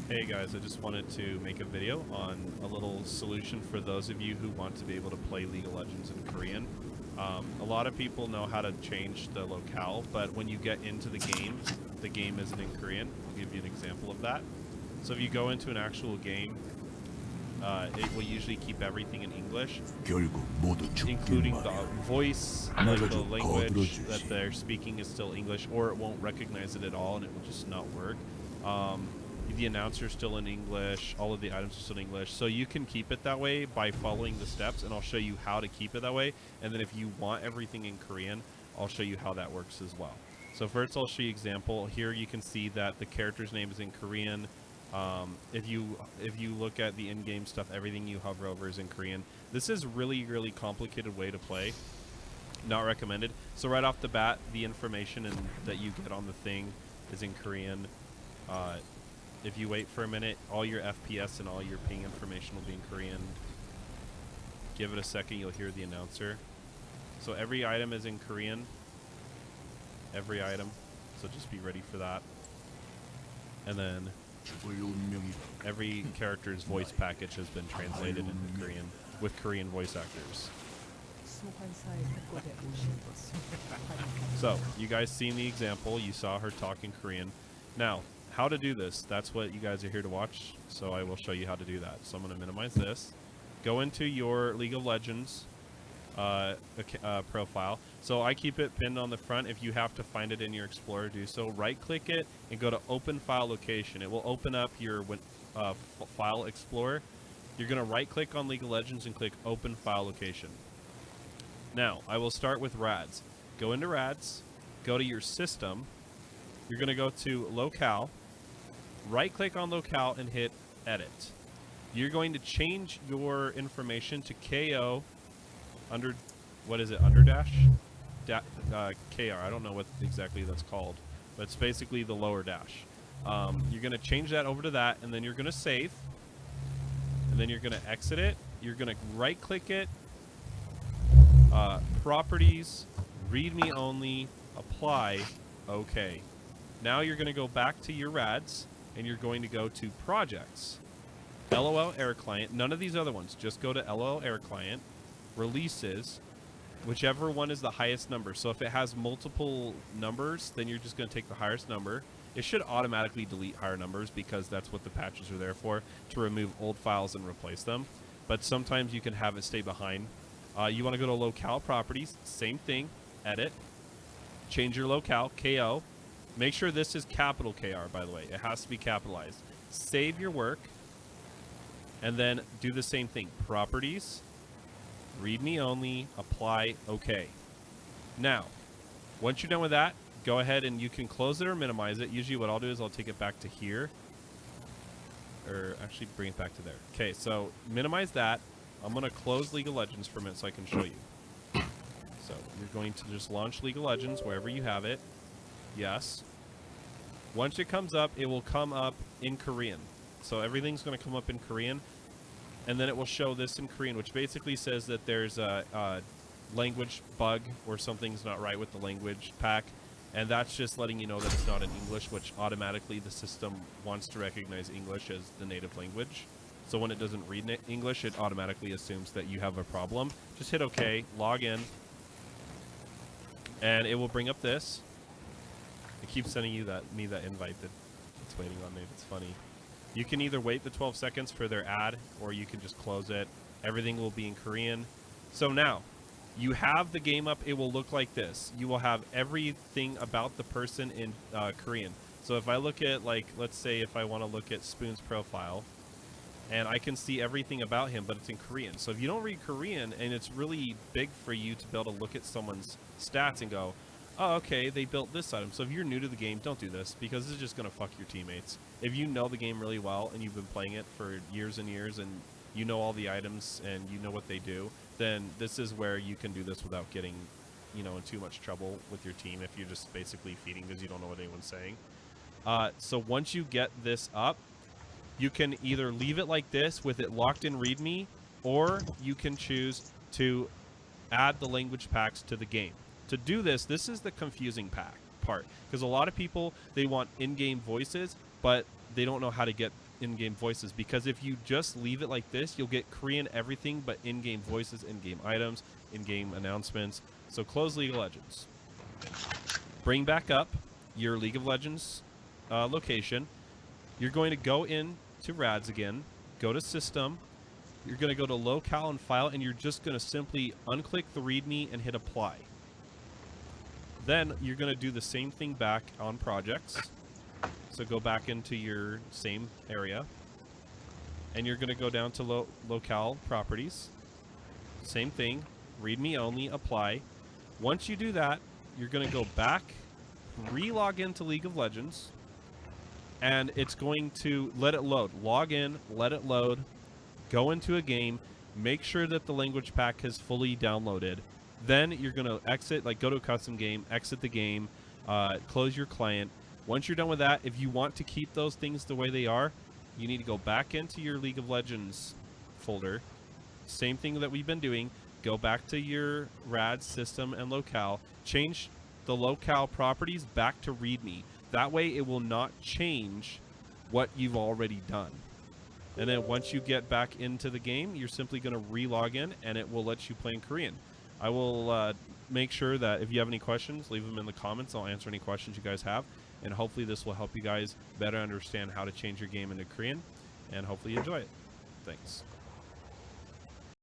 Hey guys, I just wanted to make a video on a little solution for those of you who want to be able to play League of Legends in Korean. A lot of people know how to change the locale, but when you get into the game isn't in Korean. I'll give you an example of that. So if you go into an actual game, it will usually keep everything in English, 결국 모두 죽긴 including the 말이야. voice, 내가 like the 좀 language 거들어주지. that they're speaking is still English, or it won't recognize it at all, and it will just not work. The announcer is still in English, all of the items are still in English, so you can keep it that way by following the steps, and I'll show you how to keep it that way, and then if you want everything in Korean, I'll show you how that works as well. So first I'll show you example. Here you can see that the character's name is in Korean. If you look at the in-game stuff, everything you hover over is in Korean. This is really complicated way to play. Not recommended. So right off the bat, the information that you get on the thing is in Korean. If you wait for a minute, all your FPS and all your ping information will be in Korean. Give it a second, you'll hear the announcer. So every item is in Korean. Every item. So just be ready for that. And then 죽을 운명이 every character's voice package has been translated into Korean with Korean voice actors. So, you guys seen the example. You saw her talk in Korean. Now, how to do this. That's what you guys are here to watch. So I will show you how to do that. So I'm going to minimize this. Go into your League of Legends profile. So I keep it pinned on the front. If you have to find it in your Explorer, do so. Right-click it and go to Open File Location. It will open up your File Explorer. You're going to right-click on League of Legends and click Open File Location. Now, I will start with RADs. Go into RADs. Go to your system. You're going to go to Locale. Right-click on Locale and hit Edit. You're going to change your information to KO under, what is it, underdash? KR, I don't know what exactly that's called, but it's basically the lower dash. You're going to change that over to that, and then you're going to save, and then you're going to exit it. You're going to right-click it, Properties, README only, Apply, OK. Now you're going to go back to your RADs, and you're going to go to Projects, LOL Air Client, none of these other ones, just go to LOL Air Client, Releases, whichever one is the highest number. So if it has multiple numbers, then you're just going to take the highest number. It should automatically delete higher numbers because that's what the patches are there for, to remove old files and replace them. But sometimes you can have it stay behind. You want to go to Locale Properties, same thing, Edit, change your locale, KO. Make sure this is capital KR, by the way. It has to be capitalized. Save your work, and then do the same thing. Properties, README only, Apply, OK. Now, once you're done with that, go ahead and you can close it or minimize it. Usually what I'll do is I'll take it back to here. Or actually bring it back to there. Okay, so minimize that. I'm going to close League of Legends for a minute so I can show you. So you're going to just launch League of Legends wherever you have it. Yes. Once it comes up, it will come up in Korean. So everything's going to come up in Korean. And then it will show this in Korean, which basically says that there's a language bug or something's not right with the language pack. And that's just letting you know that it's not in English, which automatically the system wants to recognize English as the native language. So when it doesn't read English, it automatically assumes that you have a problem. Just hit OK, log in, and it will bring up this. It keeps sending you that invite that it's waiting on me. It's funny. You can either wait the 12 seconds for their ad, or you can just close it. Everything will be in Korean. So now, you have the game up. It will look like this. You will have everything about the person in Korean. So if I look at, like, let's say if I want to look at Spoon's profile, and I can see everything about him, but it's in Korean. So if you don't read Korean, and it's really big for you to be able to look at someone's stats and go, oh, okay, they built this item. So if you're new to the game, don't do this, because this is just going to fuck your teammates. If you know the game really well, and you've been playing it for years and years, and you know all the items, and you know what they do, then this is where you can do this without getting, you know, in too much trouble with your team if you're just basically feeding because you don't know what anyone's saying. So once you get this up, you can either leave it like this with it locked in README, or you can choose to add the language packs to the game. To do this, this is the confusing part, because a lot of people, they want in-game voices, but they don't know how to get in-game voices, because if you just leave it like this, you'll get Korean everything but in-game voices, in-game items, in-game announcements. So close League of Legends. Bring back up your League of Legends location. You're going to go in to RADS again, go to System, you're going to go to Locale and File, and you're just going to simply unclick the README and hit Apply. Then you're going to do the same thing back on Projects. So go back into your same area, and you're going to go down to Locale Properties. Same thing, README only, Apply. Once you do that, you're going to go back, re-log into League of Legends, and it's going to let it load. Log in, let it load, go into a game, make sure that the language pack has fully downloaded. Then you're going to exit, like go to a custom game, exit the game, close your client. Once you're done with that, if you want to keep those things the way they are, you need to go back into your League of Legends folder. Same thing that we've been doing. Go back to your RAD system and locale. Change the locale properties back to README. That way it will not change what you've already done. And then once you get back into the game, you're simply going to re-log in, and it will let you play in Korean. I will make sure that if you have any questions, leave them in the comments. I'll answer any questions you guys have. And hopefully this will help you guys better understand how to change your game into Korean. And hopefully you enjoy it. Thanks.